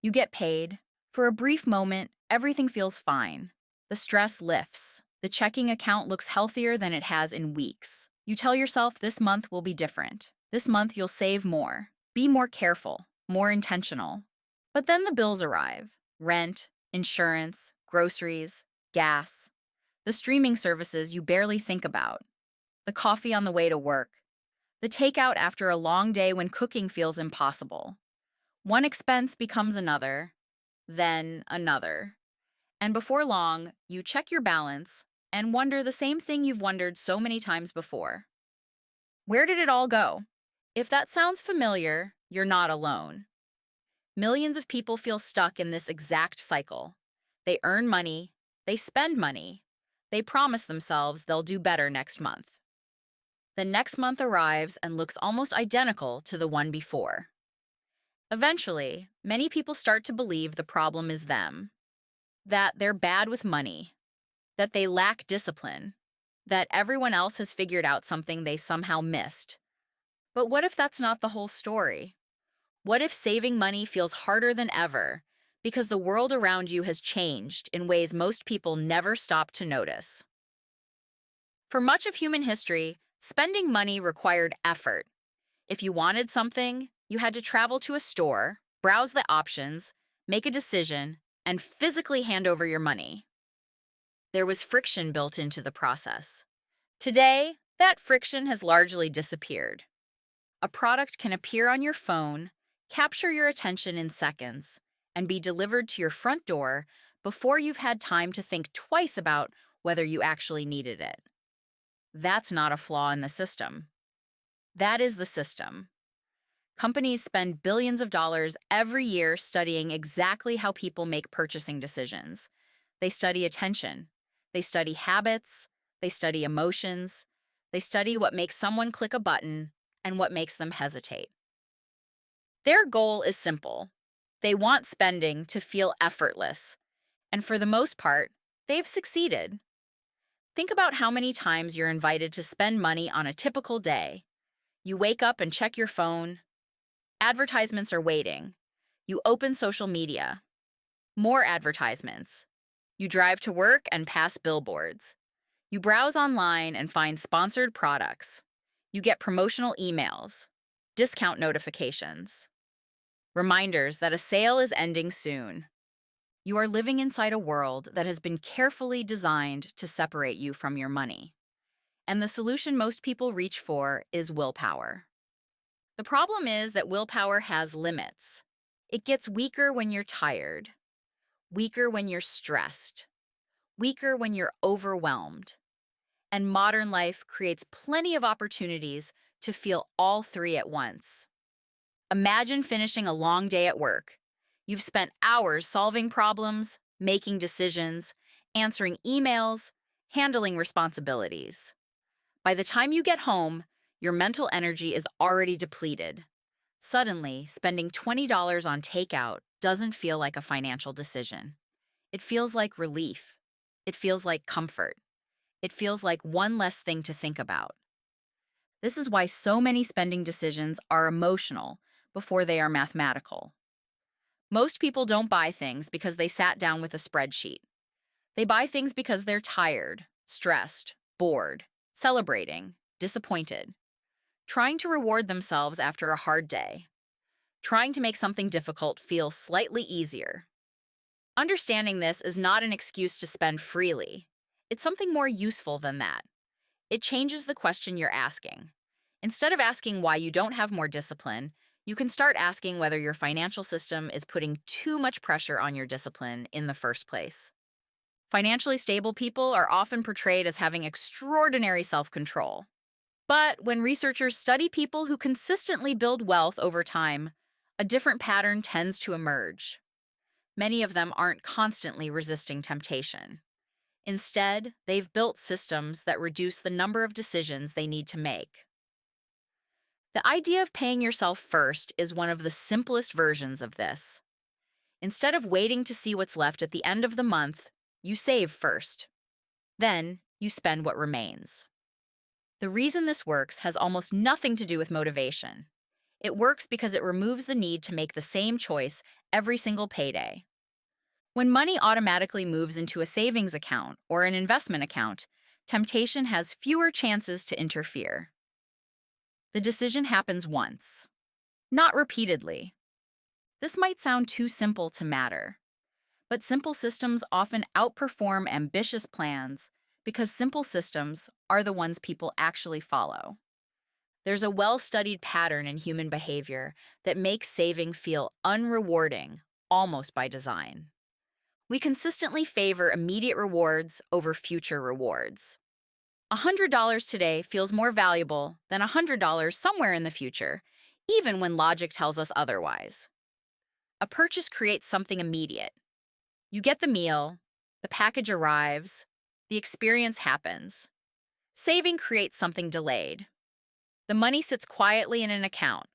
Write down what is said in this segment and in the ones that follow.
You get paid. For a brief moment, everything feels fine. The stress lifts. The checking account looks healthier than it has in weeks. You tell yourself this month will be different. This month you'll save more. Be more careful, more intentional. But then the bills arrive. Rent, insurance, groceries, gas. The streaming services you barely think about. The coffee on the way to work. The takeout after a long day when cooking feels impossible. One expense becomes another, then another. And before long, you check your balance and wonder the same thing you've wondered so many times before. Where did it all go? If that sounds familiar, you're not alone. Millions of people feel stuck in this exact cycle. They earn money, they spend money, they promise themselves they'll do better next month. The next month arrives and looks almost identical to the one before. Eventually, many people start to believe the problem is them, that they're bad with money, that they lack discipline, that everyone else has figured out something they somehow missed. But what if that's not the whole story? What if saving money feels harder than ever because the world around you has changed in ways most people never stop to notice? For much of human history, spending money required effort. If you wanted something, you had to travel to a store, browse the options, make a decision, and physically hand over your money. There was friction built into the process. Today, that friction has largely disappeared. A product can appear on your phone, capture your attention in seconds, and be delivered to your front door before you've had time to think twice about whether you actually needed it. That's not a flaw in the system. That is the system. Companies spend billions of dollars every year studying exactly how people make purchasing decisions. They study attention. They study habits. They study emotions. They study what makes someone click a button and what makes them hesitate. Their goal is simple. They want spending to feel effortless. And for the most part, they've succeeded. Think about how many times you're invited to spend money on a typical day. You wake up and check your phone. Advertisements are waiting. You open social media. More advertisements. You drive to work and pass billboards. You browse online and find sponsored products. You get promotional emails, discount notifications, reminders that a sale is ending soon. You are living inside a world that has been carefully designed to separate you from your money. And the solution most people reach for is willpower. The problem is that willpower has limits. It gets weaker when you're tired, weaker when you're stressed, weaker when you're overwhelmed. And modern life creates plenty of opportunities to feel all three at once. Imagine finishing a long day at work. You've spent hours solving problems, making decisions, answering emails, handling responsibilities. By the time you get home, your mental energy is already depleted. Suddenly, spending $20 on takeout doesn't feel like a financial decision. It feels like relief. It feels like comfort. It feels like one less thing to think about. This is why so many spending decisions are emotional before they are mathematical. Most people don't buy things because they sat down with a spreadsheet. They buy things because they're tired, stressed, bored, celebrating, disappointed, trying to reward themselves after a hard day, trying to make something difficult feel slightly easier. Understanding this is not an excuse to spend freely. It's something more useful than that. It changes the question you're asking. Instead of asking why you don't have more discipline, you can start asking whether your financial system is putting too much pressure on your discipline in the first place. Financially stable people are often portrayed as having extraordinary self-control. But when researchers study people who consistently build wealth over time, a different pattern tends to emerge. Many of them aren't constantly resisting temptation. Instead, they've built systems that reduce the number of decisions they need to make. The idea of paying yourself first is one of the simplest versions of this. Instead of waiting to see what's left at the end of the month, you save first. Then, you spend what remains. The reason this works has almost nothing to do with motivation. It works because it removes the need to make the same choice every single payday. When money automatically moves into a savings account or an investment account, temptation has fewer chances to interfere. The decision happens once, not repeatedly. This might sound too simple to matter, but simple systems often outperform ambitious plans because simple systems are the ones people actually follow. There's a well-studied pattern in human behavior that makes saving feel unrewarding, almost by design. We consistently favor immediate rewards over future rewards. $100 today feels more valuable than $100 somewhere in the future, even when logic tells us otherwise. A purchase creates something immediate. You get the meal, the package arrives, the experience happens. Saving creates something delayed. The money sits quietly in an account.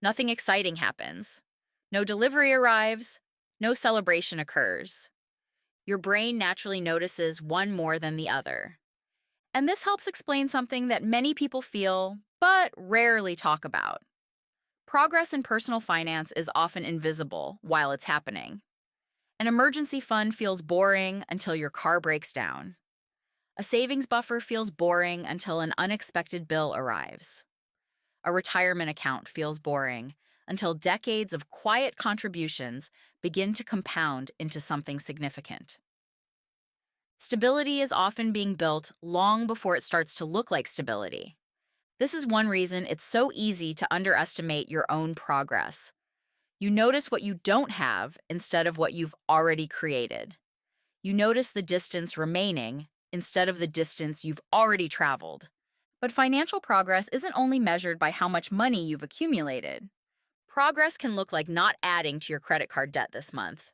Nothing exciting happens. No delivery arrives. No celebration occurs. Your brain naturally notices one more than the other. And this helps explain something that many people feel, but rarely talk about. Progress in personal finance is often invisible while it's happening. An emergency fund feels boring until your car breaks down. A savings buffer feels boring until an unexpected bill arrives. A retirement account feels boring until decades of quiet contributions begin to compound into something significant. Stability is often being built long before it starts to look like stability. This is one reason it's so easy to underestimate your own progress. You notice what you don't have instead of what you've already created. You notice the distance remaining instead of the distance you've already traveled. But financial progress isn't only measured by how much money you've accumulated. Progress can look like not adding to your credit card debt this month.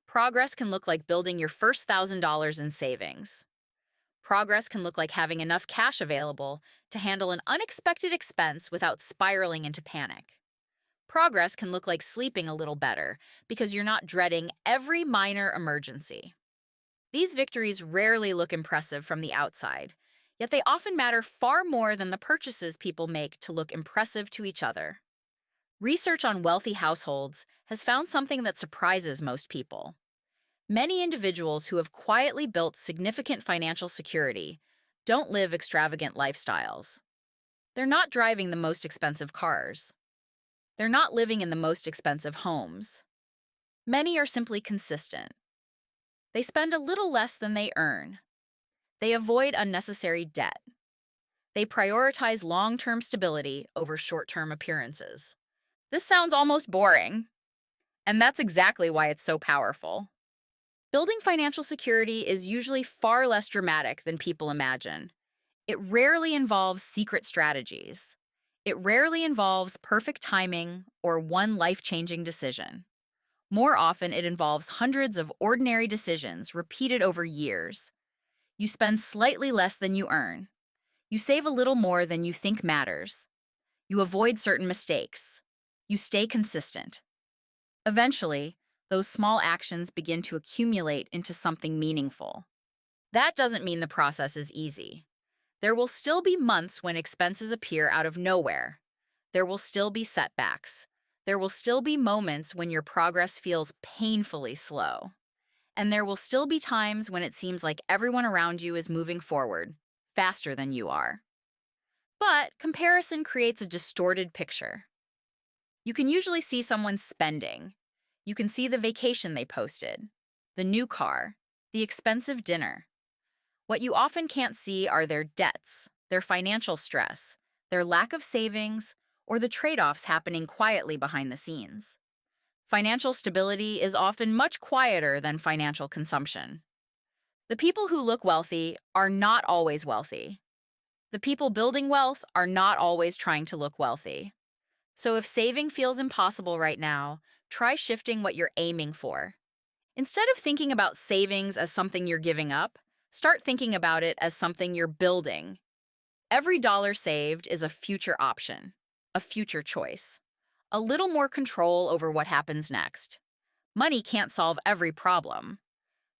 Progress can look like building your first $1,000 in savings. Progress can look like having enough cash available to handle an unexpected expense without spiraling into panic. Progress can look like sleeping a little better because you're not dreading every minor emergency. These victories rarely look impressive from the outside, yet they often matter far more than the purchases people make to look impressive to each other. Research on wealthy households has found something that surprises most people. Many individuals who have quietly built significant financial security don't live extravagant lifestyles. They're not driving the most expensive cars. They're not living in the most expensive homes. Many are simply consistent. They spend a little less than they earn. They avoid unnecessary debt. They prioritize long-term stability over short-term appearances. This sounds almost boring, and that's exactly why it's so powerful. Building financial security is usually far less dramatic than people imagine. It rarely involves secret strategies. It rarely involves perfect timing or one life-changing decision. More often, it involves hundreds of ordinary decisions repeated over years. You spend slightly less than you earn. You save a little more than you think matters. You avoid certain mistakes. You stay consistent. Eventually, those small actions begin to accumulate into something meaningful. That doesn't mean the process is easy. There will still be months when expenses appear out of nowhere. There will still be setbacks. There will still be moments when your progress feels painfully slow. And there will still be times when it seems like everyone around you is moving forward, faster than you are. But comparison creates a distorted picture. You can usually see someone spending. You can see the vacation they posted, the new car, the expensive dinner. What you often can't see are their debts, their financial stress, their lack of savings, or the trade-offs happening quietly behind the scenes. Financial stability is often much quieter than financial consumption. The people who look wealthy are not always wealthy. The people building wealth are not always trying to look wealthy. So if saving feels impossible right now, try shifting what you're aiming for. Instead of thinking about savings as something you're giving up, start thinking about it as something you're building. Every dollar saved is a future option, a future choice, a little more control over what happens next. Money can't solve every problem,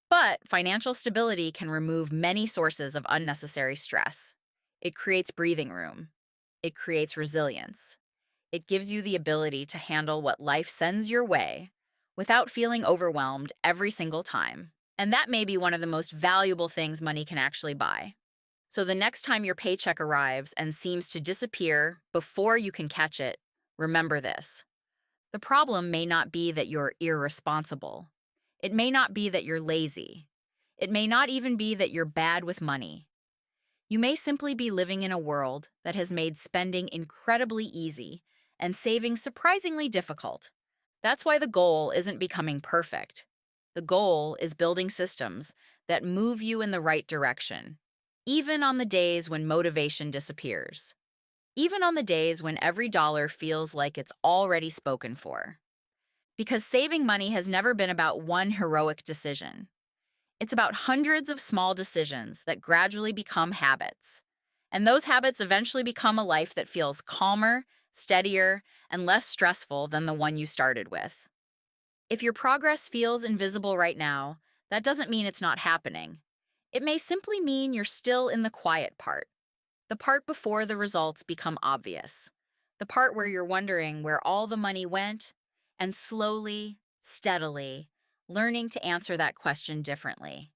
but financial stability can remove many sources of unnecessary stress. It creates breathing room. It creates resilience. It gives you the ability to handle what life sends your way without feeling overwhelmed every single time. And that may be one of the most valuable things money can actually buy. So the next time your paycheck arrives and seems to disappear before you can catch it, remember this. The problem may not be that you're irresponsible. It may not be that you're lazy. It may not even be that you're bad with money. You may simply be living in a world that has made spending incredibly easy and saving surprisingly difficult. That's why the goal isn't becoming perfect. The goal is building systems that move you in the right direction, even on the days when motivation disappears, even on the days when every dollar feels like it's already spoken for. Because saving money has never been about one heroic decision. It's about hundreds of small decisions that gradually become habits. And those habits eventually become a life that feels calmer, steadier, and less stressful than the one you started with. If your progress feels invisible right now, that doesn't mean it's not happening. It may simply mean you're still in the quiet part, the part before the results become obvious, the part where you're wondering where all the money went, and slowly, steadily, learning to answer that question differently.